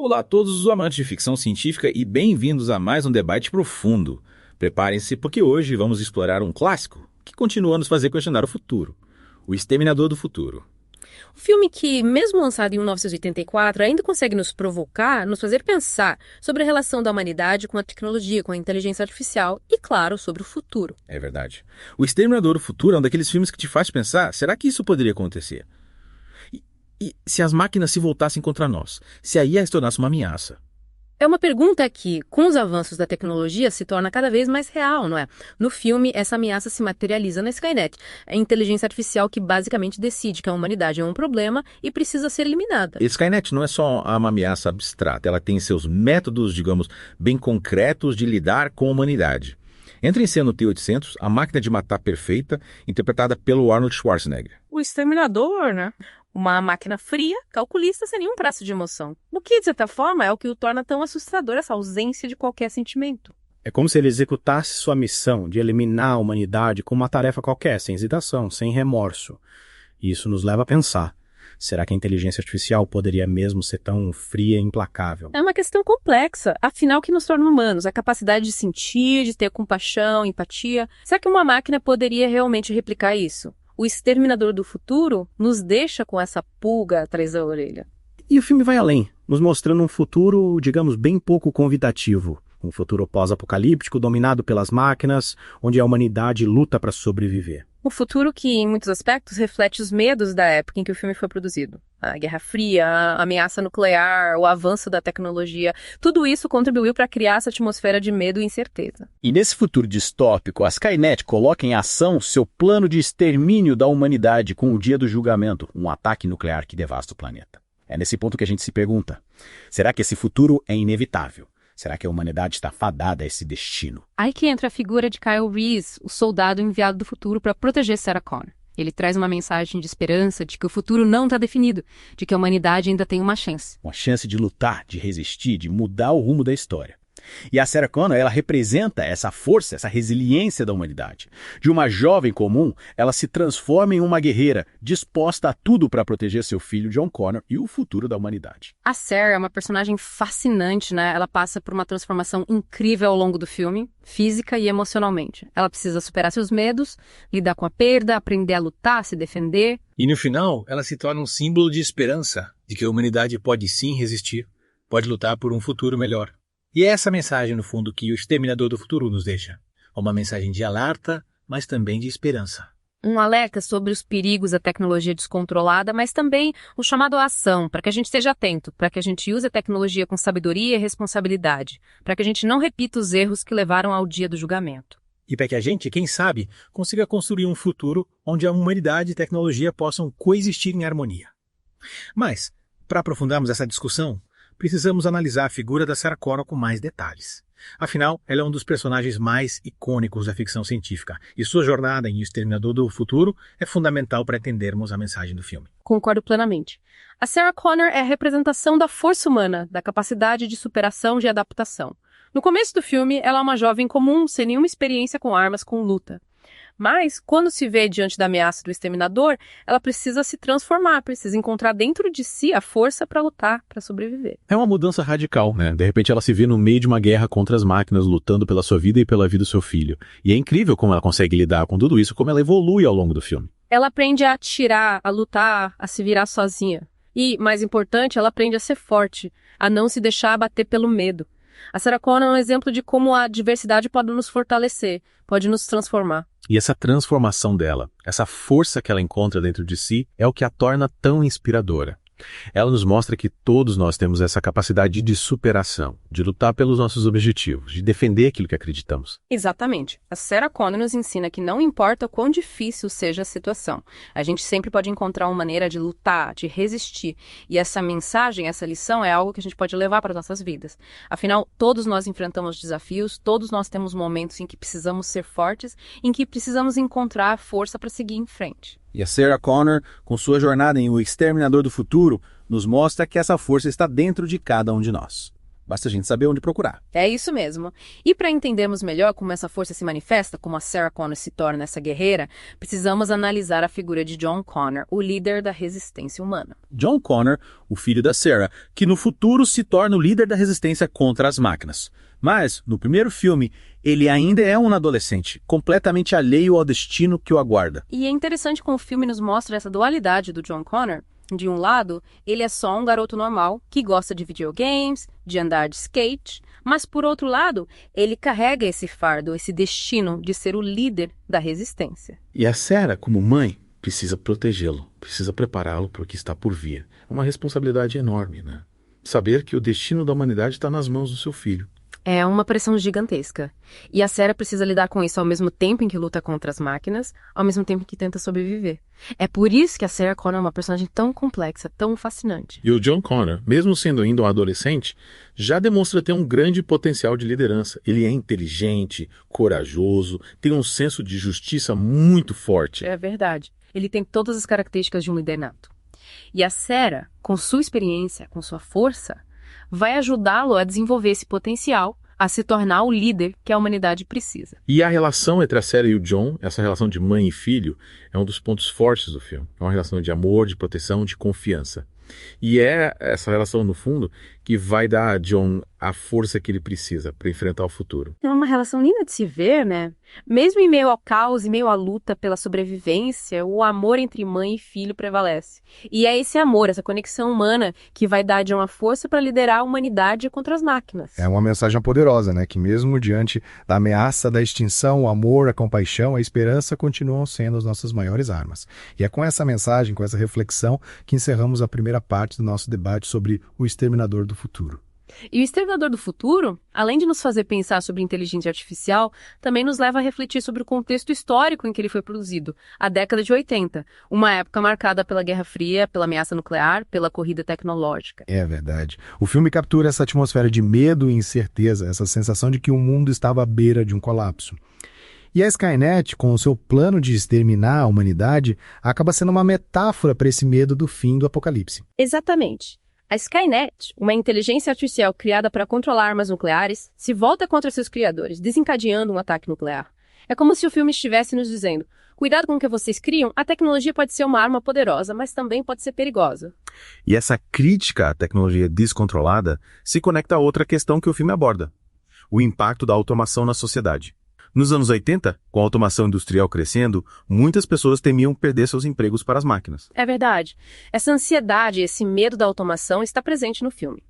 Olá a todos os amantes de ficção científica e bem-vindos a mais um debate profundo. Preparem-se porque hoje vamos explorar um clássico que continua a nos fazer questionar o futuro, O Exterminador do Futuro. O filme que, mesmo lançado em 1984, ainda consegue nos provocar, nos fazer pensar sobre a relação da humanidade com a tecnologia, com a inteligência artificial e, claro, sobre o futuro. É verdade. O Exterminador do Futuro é um daqueles filmes que te faz pensar, será que isso poderia acontecer? E se as máquinas se voltassem contra nós? Se a IA se tornasse uma ameaça? É uma pergunta que, com os avanços da tecnologia, se torna cada vez mais real, não é? No filme, essa ameaça se materializa na Skynet, a inteligência artificial que basicamente decide que a humanidade é um problema e precisa ser eliminada. Skynet não é só uma ameaça abstrata, ela tem seus métodos, digamos, bem concretos de lidar com a humanidade. Entra em cena no T-800, a máquina de matar perfeita, interpretada pelo Arnold Schwarzenegger. O Exterminador, né? Uma máquina fria, calculista, sem nenhum traço de emoção. O que, de certa forma, é o que o torna tão assustador, essa ausência de qualquer sentimento. É como se ele executasse sua missão de eliminar a humanidade com uma tarefa qualquer, sem hesitação, sem remorso. E isso nos leva a pensar. Será que a inteligência artificial poderia mesmo ser tão fria e implacável? É uma questão complexa. Afinal, o que nos torna humanos? A capacidade de sentir, de ter compaixão, empatia. Será que uma máquina poderia realmente replicar isso? O Exterminador do Futuro nos deixa com essa pulga atrás da orelha. E o filme vai além, nos mostrando um futuro, digamos, bem pouco convidativo. Um futuro pós-apocalíptico dominado pelas máquinas, onde a humanidade luta para sobreviver. Um futuro que, em muitos aspectos, reflete os medos da época em que o filme foi produzido. A Guerra Fria, a ameaça nuclear, o avanço da tecnologia, tudo isso contribuiu para criar essa atmosfera de medo e incerteza. E nesse futuro distópico, a Skynet coloca em ação seu plano de extermínio da humanidade com o dia do julgamento, um ataque nuclear que devasta o planeta. É nesse ponto que a gente se pergunta, será que esse futuro é inevitável? Será que a humanidade está fadada a esse destino? Aí que entra a figura de Kyle Reese, o soldado enviado do futuro para proteger Sarah Connor. Ele traz uma mensagem de esperança, de que o futuro não está definido, de que a humanidade ainda tem uma chance. Uma chance de lutar, de resistir, de mudar o rumo da história. E a Sarah Connor, ela representa essa força, essa resiliência da humanidade. De uma jovem comum, ela se transforma em uma guerreira, disposta a tudo para proteger seu filho John Connor e o futuro da humanidade. A Sarah é uma personagem fascinante, né? Ela passa por uma transformação incrível ao longo do filme, física e emocionalmente. Ela precisa superar seus medos, lidar com a perda, aprender a lutar, a se defender. E no final, ela se torna um símbolo de esperança, de que a humanidade pode sim resistir, pode lutar por um futuro melhor. E é essa mensagem, no fundo, que o Exterminador do Futuro nos deixa. Uma mensagem de alerta, mas também de esperança. Um alerta sobre os perigos da tecnologia descontrolada, mas também um chamado à ação, para que a gente esteja atento, para que a gente use a tecnologia com sabedoria e responsabilidade, para que a gente não repita os erros que levaram ao dia do julgamento. E para que a gente, quem sabe, consiga construir um futuro onde a humanidade e a tecnologia possam coexistir em harmonia. Mas, para aprofundarmos essa discussão, precisamos analisar a figura da Sarah Connor com mais detalhes. Afinal, ela é um dos personagens mais icônicos da ficção científica, e sua jornada em O Exterminador do Futuro é fundamental para entendermos a mensagem do filme. Concordo plenamente. A Sarah Connor é a representação da força humana, da capacidade de superação e de adaptação. No começo do filme, ela é uma jovem comum, sem nenhuma experiência com armas, com luta. Mas, quando se vê diante da ameaça do exterminador, ela precisa se transformar, precisa encontrar dentro de si a força para lutar, para sobreviver. É uma mudança radical, né? De repente ela se vê no meio de uma guerra contra as máquinas, lutando pela sua vida e pela vida do seu filho. E é incrível como ela consegue lidar com tudo isso, como ela evolui ao longo do filme. Ela aprende a atirar, a lutar, a se virar sozinha. E, mais importante, ela aprende a ser forte, a não se deixar abater pelo medo. A Sarah Connor é um exemplo de como a diversidade pode nos fortalecer, pode nos transformar. E essa transformação dela, essa força que ela encontra dentro de si, é o que a torna tão inspiradora. Ela nos mostra que todos nós temos essa capacidade de superação, de lutar pelos nossos objetivos, de defender aquilo que acreditamos. Exatamente. A Sarah Connor nos ensina que não importa quão difícil seja a situação, a gente sempre pode encontrar uma maneira de lutar, de resistir. E essa mensagem, essa lição é algo que a gente pode levar para as nossas vidas. Afinal, todos nós enfrentamos desafios, todos nós temos momentos em que precisamos ser fortes, em que precisamos encontrar força para seguir em frente. E a Sarah Connor, com sua jornada em O Exterminador do Futuro, nos mostra que essa força está dentro de cada um de nós. Basta a gente saber onde procurar. É isso mesmo. E para entendermos melhor como essa força se manifesta, como a Sarah Connor se torna essa guerreira, precisamos analisar a figura de John Connor, o líder da resistência humana. John Connor, o filho da Sarah, que no futuro se torna o líder da resistência contra as máquinas. Mas, no primeiro filme, ele ainda é um adolescente, completamente alheio ao destino que o aguarda. E é interessante como o filme nos mostra essa dualidade do John Connor. De um lado, ele é só um garoto normal, que gosta de videogames, de andar de skate, mas por outro lado, ele carrega esse fardo, esse destino de ser o líder da resistência. E a Sarah, como mãe, precisa protegê-lo, precisa prepará-lo para o que está por vir. É uma responsabilidade enorme, né? Saber que o destino da humanidade está nas mãos do seu filho. É uma pressão gigantesca. E a Sarah precisa lidar com isso ao mesmo tempo em que luta contra as máquinas, ao mesmo tempo que tenta sobreviver. É por isso que a Sarah Connor é uma personagem tão complexa, tão fascinante. E o John Connor, mesmo sendo ainda um adolescente, já demonstra ter um grande potencial de liderança. Ele é inteligente, corajoso, tem um senso de justiça muito forte. É verdade. Ele tem todas as características de um líder nato. E a Sarah, com sua experiência, com sua força, vai ajudá-lo a desenvolver esse potencial, a se tornar o líder que a humanidade precisa. E a relação entre a Sarah e o John, essa relação de mãe e filho, é um dos pontos fortes do filme. É uma relação de amor, de proteção, de confiança. E é essa relação, no fundo, que vai dar a John a força que ele precisa para enfrentar o futuro. É uma relação linda de se ver, né? Mesmo em meio ao caos e meio à luta pela sobrevivência, o amor entre mãe e filho prevalece. E é esse amor, essa conexão humana, que vai dar a John a força para liderar a humanidade contra as máquinas. É uma mensagem poderosa, né? Que mesmo diante da ameaça da extinção, o amor, a compaixão, a esperança continuam sendo as nossas maiores armas. E é com essa mensagem, com essa reflexão, que encerramos a primeira parte do nosso debate sobre o Exterminador do Futuro. E o Exterminador do Futuro, além de nos fazer pensar sobre inteligência artificial, também nos leva a refletir sobre o contexto histórico em que ele foi produzido, a década de 80, uma época marcada pela Guerra Fria, pela ameaça nuclear, pela corrida tecnológica. É verdade. O filme captura essa atmosfera de medo e incerteza, essa sensação de que o mundo estava à beira de um colapso. E a Skynet, com o seu plano de exterminar a humanidade, acaba sendo uma metáfora para esse medo do fim do apocalipse. Exatamente. A Skynet, uma inteligência artificial criada para controlar armas nucleares, se volta contra seus criadores, desencadeando um ataque nuclear. É como se o filme estivesse nos dizendo: cuidado com o que vocês criam, a tecnologia pode ser uma arma poderosa, mas também pode ser perigosa. E essa crítica à tecnologia descontrolada se conecta a outra questão que o filme aborda: o impacto da automação na sociedade. Nos anos 80, com a automação industrial crescendo, muitas pessoas temiam perder seus empregos para as máquinas. É verdade. Essa ansiedade, esse medo da automação está presente no filme.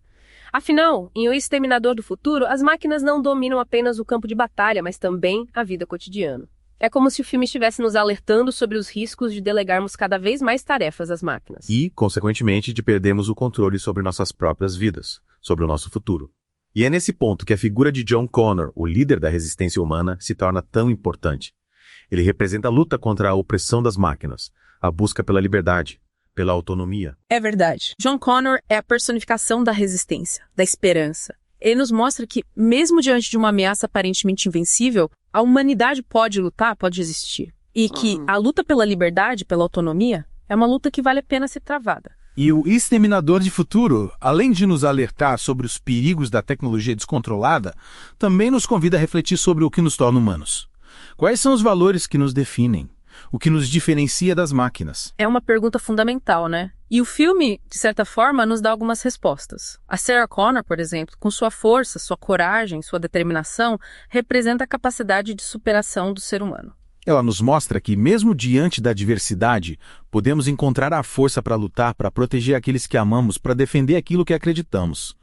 Afinal, em O Exterminador do Futuro, as máquinas não dominam apenas o campo de batalha, mas também a vida cotidiana. É como se o filme estivesse nos alertando sobre os riscos de delegarmos cada vez mais tarefas às máquinas. E, consequentemente, de perdermos o controle sobre nossas próprias vidas, sobre o nosso futuro. E é nesse ponto que a figura de John Connor, o líder da resistência humana, se torna tão importante. Ele representa a luta contra a opressão das máquinas, a busca pela liberdade, pela autonomia. É verdade. John Connor é a personificação da resistência, da esperança. Ele nos mostra que, mesmo diante de uma ameaça aparentemente invencível, a humanidade pode lutar, pode existir. E que a luta pela liberdade, pela autonomia, é uma luta que vale a pena ser travada. E o Exterminador de Futuro, além de nos alertar sobre os perigos da tecnologia descontrolada, também nos convida a refletir sobre o que nos torna humanos. Quais são os valores que nos definem? O que nos diferencia das máquinas? É uma pergunta fundamental, né? E o filme, de certa forma, nos dá algumas respostas. A Sarah Connor, por exemplo, com sua força, sua coragem, sua determinação, representa a capacidade de superação do ser humano. Ela nos mostra que, mesmo diante da adversidade, podemos encontrar a força para lutar, para proteger aqueles que amamos, para defender aquilo que acreditamos.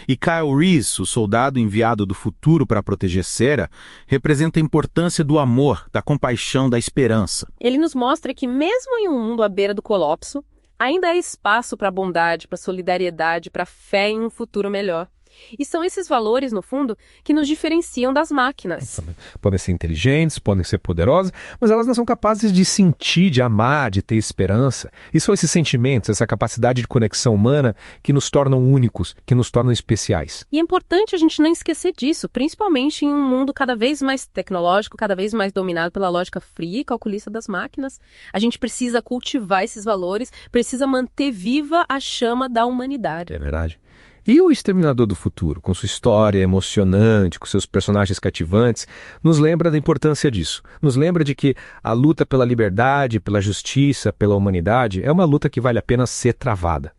E Kyle Reese, o soldado enviado do futuro para proteger Sarah, representa a importância do amor, da compaixão, da esperança. Ele nos mostra que, mesmo em um mundo à beira do colapso, ainda há espaço para a bondade, para a solidariedade, para a fé em um futuro melhor. E são esses valores, no fundo, que nos diferenciam das máquinas. Podem ser inteligentes, podem ser poderosas, mas elas não são capazes de sentir, de amar, de ter esperança. E são esses sentimentos, essa capacidade de conexão humana que nos tornam únicos, que nos tornam especiais. E é importante a gente não esquecer disso, principalmente em um mundo cada vez mais tecnológico, cada vez mais dominado pela lógica fria e calculista das máquinas. A gente precisa cultivar esses valores, precisa manter viva a chama da humanidade. É verdade. E o Exterminador do Futuro, com sua história emocionante, com seus personagens cativantes, nos lembra da importância disso. Nos lembra de que a luta pela liberdade, pela justiça, pela humanidade é uma luta que vale a pena ser travada.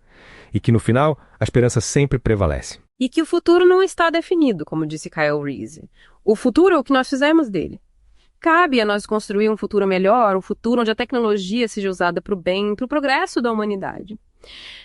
E que no final, a esperança sempre prevalece. E que o futuro não está definido, como disse Kyle Reese. O futuro é o que nós fizemos dele. Cabe a nós construir um futuro melhor, um futuro onde a tecnologia seja usada para o bem, para o progresso da humanidade.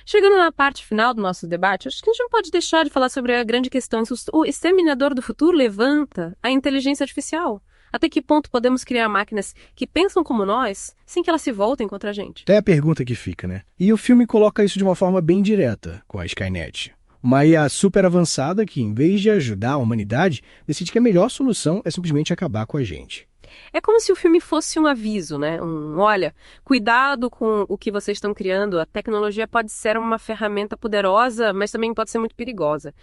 Chegando na parte final do nosso debate, acho que a gente não pode deixar de falar sobre a grande questão. O Exterminador do Futuro levanta a inteligência artificial. Até que ponto podemos criar máquinas que pensam como nós, sem que elas se voltem contra a gente? É a pergunta que fica, né? E o filme coloca isso de uma forma bem direta com a Skynet. Uma IA super avançada que, em vez de ajudar a humanidade, decide que a melhor solução é simplesmente acabar com a gente. É como se o filme fosse um aviso, né? Olha, cuidado com o que vocês estão criando. A tecnologia pode ser uma ferramenta poderosa, mas também pode ser muito perigosa.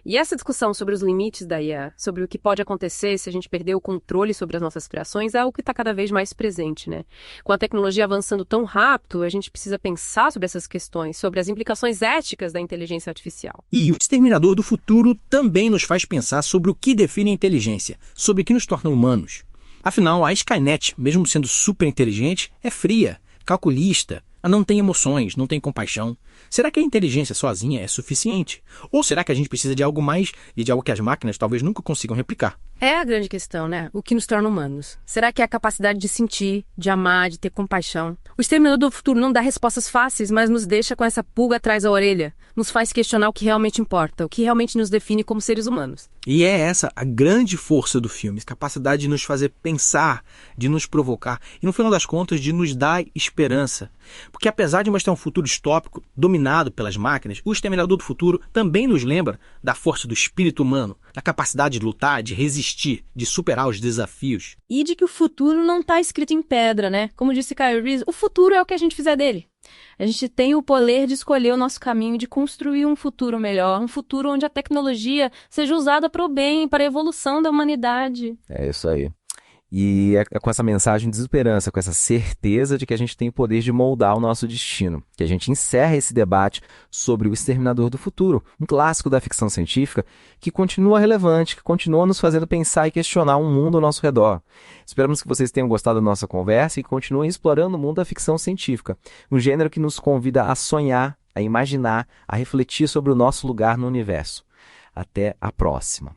E essa discussão sobre os limites da IA, sobre o que pode acontecer se a gente perder o controle sobre as nossas criações, é algo que está cada vez mais presente, né? Com a tecnologia avançando tão rápido, a gente precisa pensar sobre essas questões, sobre as implicações éticas da inteligência artificial. E o Exterminador do Futuro também nos faz pensar sobre o que define a inteligência, sobre o que nos torna humanos. Afinal, a Skynet, mesmo sendo super inteligente, é fria, calculista, não tem emoções, não tem compaixão. Será que a inteligência sozinha é suficiente? Ou será que a gente precisa de algo mais e de algo que as máquinas talvez nunca consigam replicar? É a grande questão, né? O que nos torna humanos? Será que é a capacidade de sentir, de amar, de ter compaixão? O Exterminador do Futuro não dá respostas fáceis, mas nos deixa com essa pulga atrás da orelha. Nos faz questionar o que realmente importa, o que realmente nos define como seres humanos. E é essa a grande força do filme, a capacidade de nos fazer pensar, de nos provocar e, no final das contas, de nos dar esperança. Porque apesar de mostrar um futuro distópico, dominado pelas máquinas, o Exterminador do Futuro também nos lembra da força do espírito humano, da capacidade de lutar, de resistir, de superar os desafios. E de que o futuro não está escrito em pedra, né? Como disse Kyle Reese, o futuro é o que a gente fizer dele. A gente tem o poder de escolher o nosso caminho, de construir um futuro melhor, um futuro onde a tecnologia seja usada para o bem, para a evolução da humanidade. É isso aí. E é com essa mensagem de esperança, com essa certeza de que a gente tem o poder de moldar o nosso destino, que a gente encerra esse debate sobre o Exterminador do Futuro, um clássico da ficção científica que continua relevante, que continua nos fazendo pensar e questionar um mundo ao nosso redor. Esperamos que vocês tenham gostado da nossa conversa e continuem explorando o mundo da ficção científica, um gênero que nos convida a sonhar, a imaginar, a refletir sobre o nosso lugar no universo. Até a próxima.